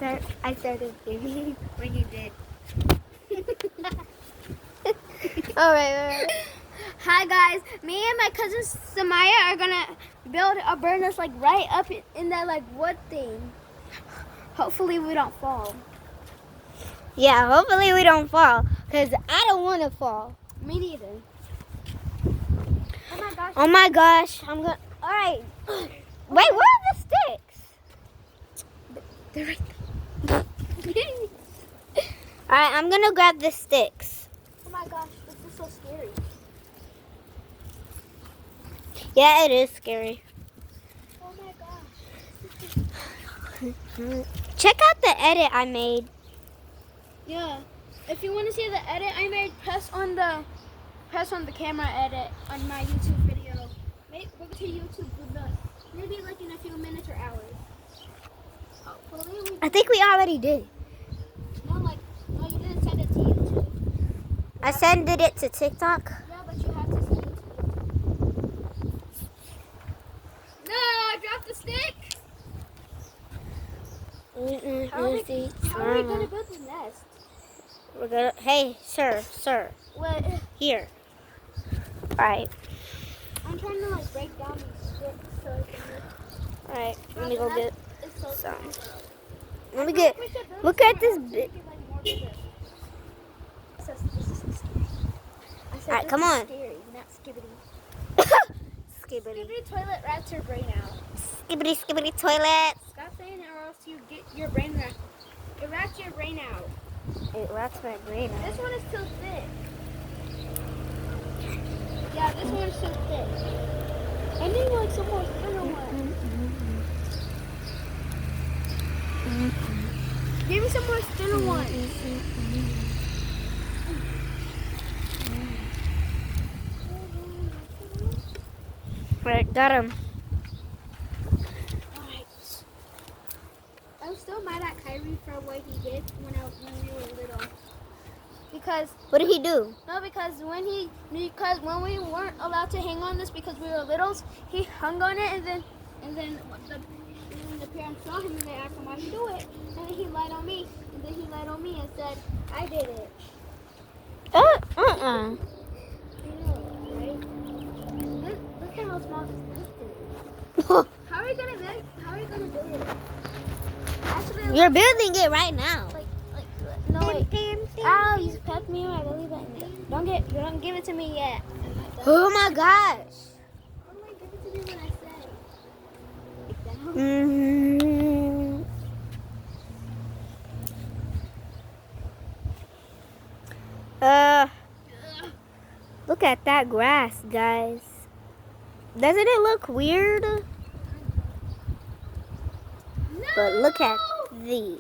started filming when you did. All right. Hi guys, me and my cousin Samaya are gonna build a burner like right up in that like wood thing. Hopefully we don't fall. Yeah, hopefully we don't fall, cause I don't want to fall. Me neither. Oh my gosh. Oh my gosh, I'm gonna. All right. Wait, where are the sticks? They're right there. All right, I'm gonna grab the sticks. Oh my gosh, this is so scary. Yeah, it is scary. Oh my gosh. Check out the edit I made. Yeah. If you want to see the edit I made, press on the camera edit on my YouTube video. Go to YouTube with us. Maybe like in a few minutes or hours. Hopefully I think we already did. No, you didn't send it to YouTube. I sent it to TikTok. Yeah, but you have to send it to YouTube. No, I dropped the stick. How are we gonna build the nest? We're gonna. Hey, sir. What? Here. All right. I'm trying to break down these sticks so I can. All right. Let me go get some. Let me get. Look at this bit. All right, come on. Scary, not skibbity. Skibbity. Skibbity toilet rats your brain out. Skibbity toilet. Stop saying it or else you get your brain rat. It rats your brain out. It rats my brain out. This one is too thick. Yeah, this one's too thick. I need some more thinner ones. Give me some more thinner ones. Right, got him. Alright. I'm still mad at Kyrie for what he did when we were little. Because what did he do? No, because when we weren't allowed to hang on this because we were littles, he hung on it and then the parents saw him and they asked him why he do it. And then he lied on me. And then he lied on me and said I did it. Look at how small this is. How are we gonna build it? Actually, you're building it right now. No wait. Ow, you pecked me on my belly button. Don't give it to me yet. Oh my gosh. How do I give it to you when I say? Look at that grass, guys. Doesn't it look weird? No! But look at these.